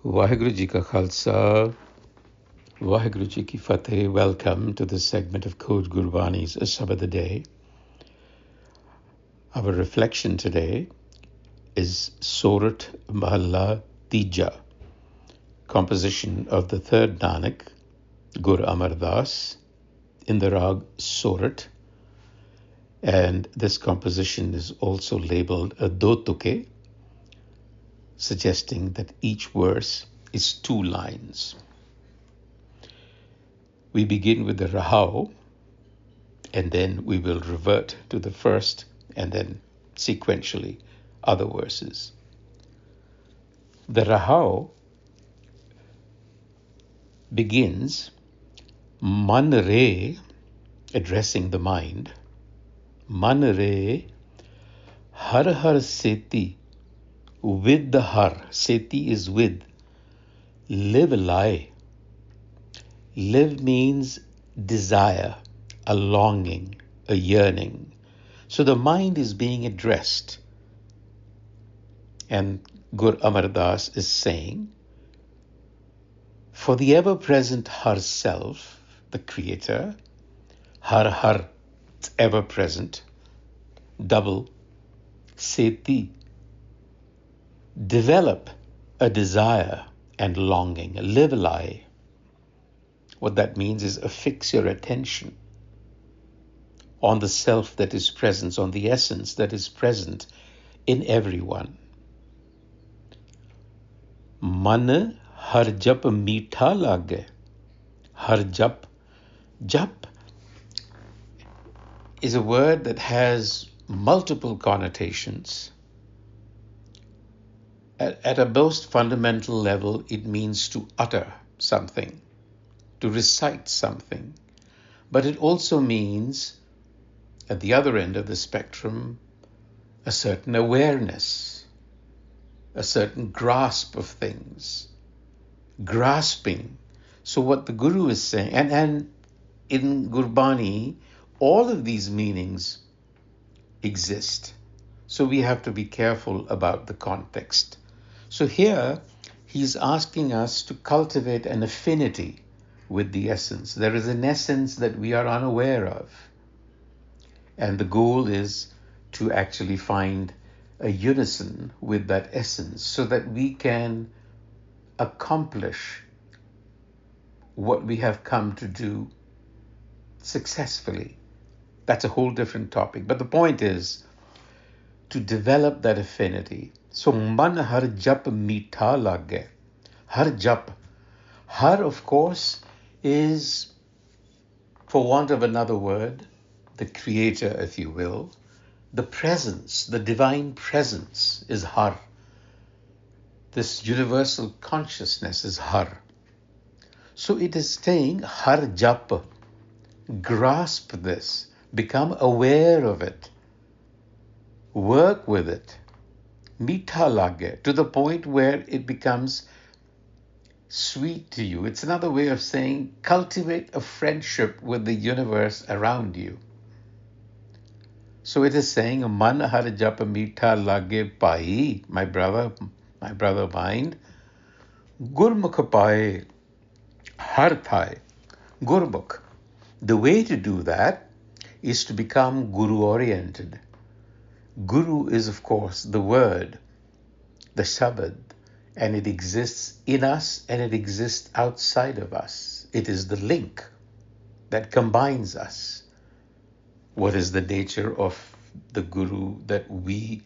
Waheguru Ji Ka Khalsa, Waheguru Ji Ki Fateh. Welcome to this segment of Code Gurbani's a-sabad-a-day. Our reflection today is Surat Mahalla Tija, composition of the third Nanak, Gur Amar Das, in the Rag Surat. And this composition is also labeled a do-tuke, suggesting that each verse is 2 lines. We begin with the Rahau, and then we will revert to the first, and then sequentially other verses. The Rahau begins Man Re, addressing the mind. Man Re Har Har Seti, with the Har. Seti is with. Live lie. Live means desire, a longing, a yearning. So the mind is being addressed. And Gur Amar Das is saying, for the ever-present Har Self, the Creator, Har Har, ever-present, double, Seti, develop a desire and longing, live a lie. What that means is affix your attention on the self that is present, on the essence that is present in everyone. Man har jap meetha lage. Har jap. Jap is a word that has multiple connotations. At a most fundamental level, it means to utter something, to recite something. But it also means, at the other end of the spectrum, a certain awareness, a certain grasp of things, grasping. So what the Guru is saying, and in Gurbani, all of these meanings exist. So we have to be careful about the context. So here, he's asking us to cultivate an affinity with the essence. There is an essence that we are unaware of. And the goal is to actually find a unison with that essence so that we can accomplish what we have come to do successfully. That's a whole different topic. But the point is to develop that affinity. So man har jap meetha lage. Har jap. Har, of course, is, for want of another word, the creator, if you will. The presence, the divine presence is Har. This universal consciousness is Har. So it is saying Har jap. Grasp this. Become aware of it. Work with it. Meetha lage, to the point where it becomes sweet to you. It's another way of saying cultivate a friendship with the universe around you. So it is saying, Man har japa meetha lage pai, my brother mind, Gurmukh pae har thai. Gurmukh. The way to do that is to become Guru-oriented. Guru is, of course, the word, the Shabad, and it exists in us and it exists outside of us. It is the link that combines us. What is the nature of the Guru that we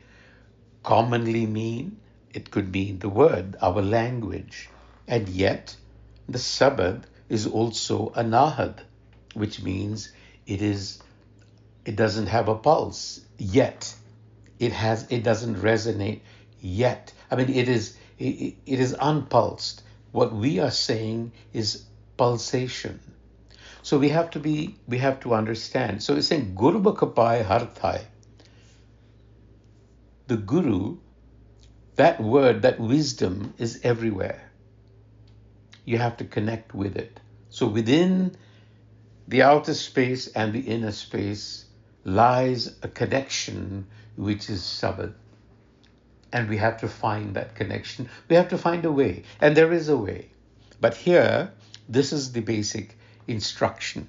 commonly mean? It could mean the word, our language. And yet, the Shabad is also a Nahad, which means it doesn't have a pulse yet. It doesn't resonate yet. I mean, it is unpulsed. What we are saying is pulsation. So we have to understand. So it's saying Guru Bakapai Harthai. The Guru, that word, that wisdom is everywhere. You have to connect with it. So within the outer space and the inner space lies a connection which is Sabad. And we have to find that connection. We have to find a way. And there is a way. But here, this is the basic instruction.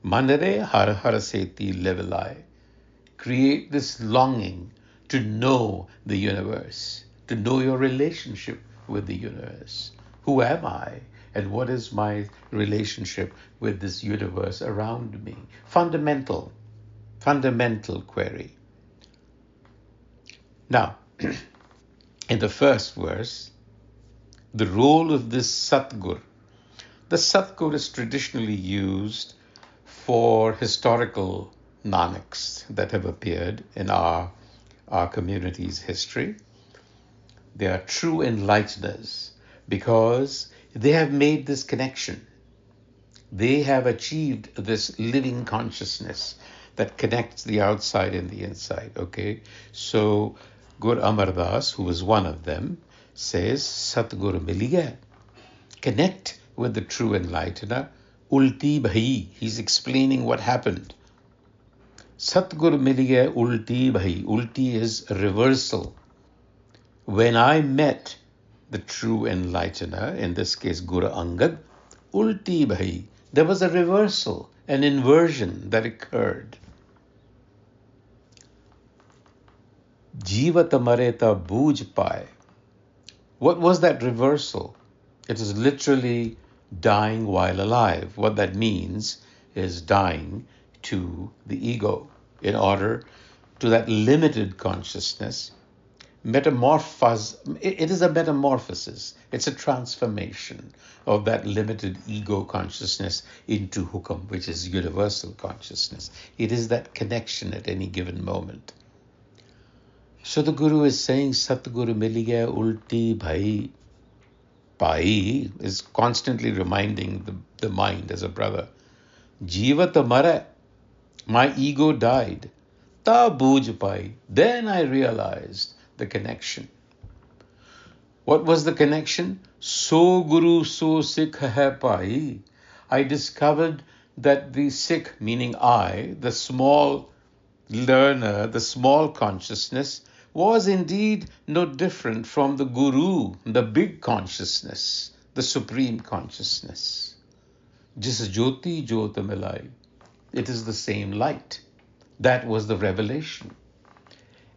Manare har har seti levelai. Create this longing to know the universe, to know your relationship with the universe. Who am I? And what is my relationship with this universe around me? Fundamental query. Now, in the first verse, the role of this Satgur. The Satgur is traditionally used for historical Nanaks that have appeared in our community's history. They are true enlighteners because they have made this connection. They have achieved this living consciousness that connects the outside and the inside. Okay, so Gur Amar Das, who was one of them, says, Satgur Miliai. Connect with the true enlightener. Ulti bhai. He's explaining what happened. Satgur Miliai ulti bhai. Ulti is reversal. When I met the true enlightener, in this case Guru Angad, ulti bhai, there was a reversal, an inversion that occurred. Jivat mareta booj pai. What was that reversal? It is literally dying while alive. What that means is dying to the ego in order to that limited consciousness. It is a metamorphosis. It's a transformation of that limited ego consciousness into Hukam, which is universal consciousness. It is that connection at any given moment. So the Guru is saying, Satgur Miliai ulti bhai. Pai is constantly reminding the mind as a brother. Jivata mara. My ego died. Ta booj pai. Then I realized the connection. What was the connection? So Guru, so Sikh hai pai. I discovered that the Sikh, meaning I, the small learner, the small consciousness, was indeed no different from the Guru, the big consciousness, the supreme consciousness. Jis Jyoti Jyot Milai. It is the same light. That was the revelation.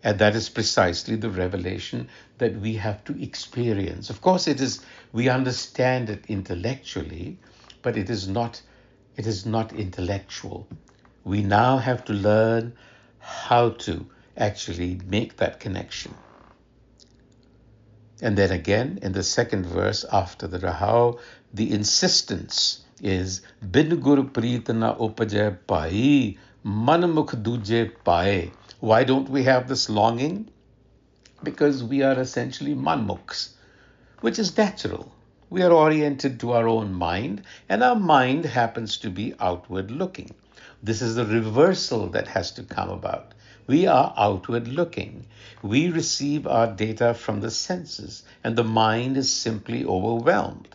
And that is precisely the revelation that we have to experience. Of course, we understand it intellectually, but it is not intellectual. We now have to learn how to actually make that connection. And then again, in the second verse after the Rahau, the insistence is Bin Gur Pritana Upajay Pai, Manmukh Duje Pai. Why don't we have this longing? Because we are essentially manmukhs, which is natural. We are oriented to our own mind, and our mind happens to be outward looking. This is the reversal that has to come about. We are outward looking. We receive our data from the senses, and the mind is simply overwhelmed,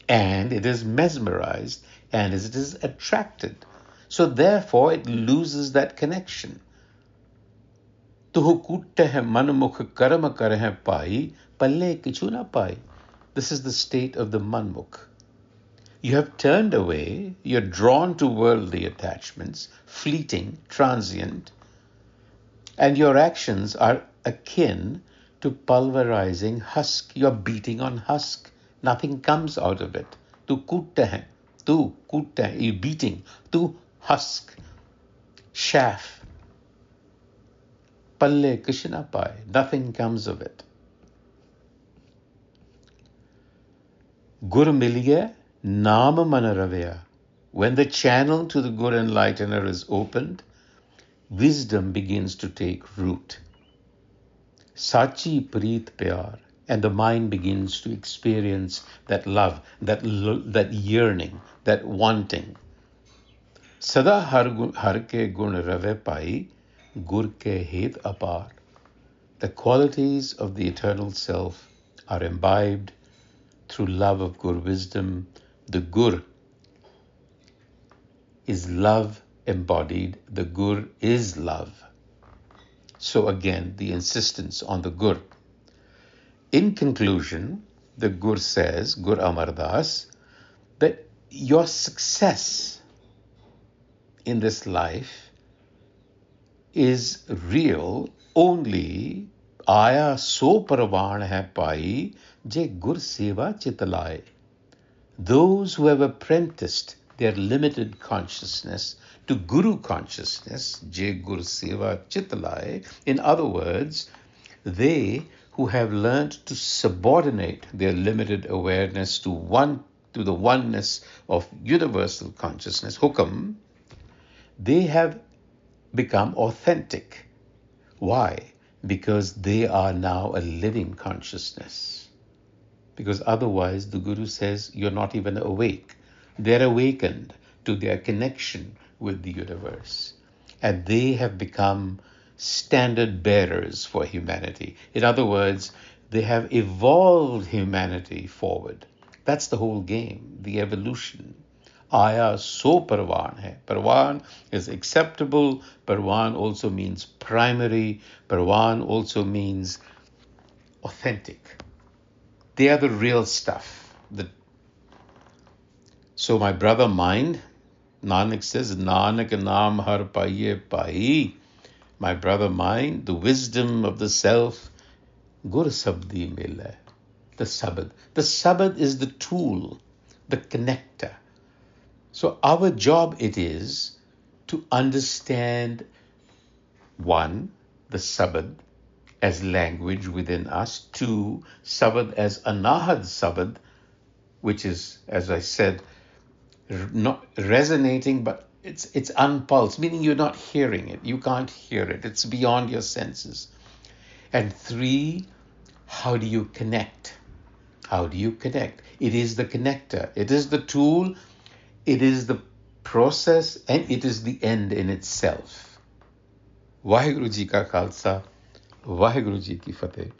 and it is mesmerized, and it is attracted. So therefore, it loses that connection. Tuhu kutte hai manmukh karma kare pai, palle kichu na pai. This is the state of the manmukh. You have turned away, you're drawn to worldly attachments, fleeting, transient, and your actions are akin to pulverizing husk. You're beating on husk. Nothing comes out of it. Tu kutta hai, you're beating. Tu husk, chaff. Palle kishna pai, nothing comes of it. Gur Miliai Naam Mana Ravya. When the channel to the Gur Enlightener is opened, wisdom begins to take root. Sachi Preet Pyar. And the mind begins to experience that love, that yearning, that wanting. Sada har ke gun rave pai, gur ke het apar. The qualities of the eternal self are imbibed through love of Gur wisdom. The Gur is love embodied. The Gur is love. So again, the insistence on the Gur. In conclusion, the Gur says, Gur Amar Das, that your success in this life is real only आया सो परवान है पाई जे गुर सेवा चितलाए. Those who have apprenticed their limited consciousness to Guru consciousness, je Gur Seva Chitalai, in other words, they who have learned to subordinate their limited awareness to the oneness of universal consciousness, Hukam, they have become authentic. Why? Because they are now a living consciousness. Because otherwise, the Guru says, you're not even awake. They're awakened to their connection with the universe. And they have become standard bearers for humanity. In other words, they have evolved humanity forward. That's the whole game, the evolution. Aya so parwan hai. Parwan is acceptable. Parwan also means primary. Parwan also means authentic. They are the real stuff. So my brother mind, Nanak says, Nanak naam har paiye pai. My brother mind, the wisdom of the self, Gur sabdi milai. The sabad. The sabad is the tool, the connector. So our job it is to understand, one, the sabad as language within us, two, sabad as anahad sabad, which is, as I said, not resonating, but it's unpulsed, meaning you're not hearing it. You can't hear it. It's beyond your senses. And three, how do you connect? How do you connect? It is the connector. It is the tool. It is the process, and it is the end in itself. Vaheguru Ji Ka Khalsa, Vaheguru Ji Ki Fateh.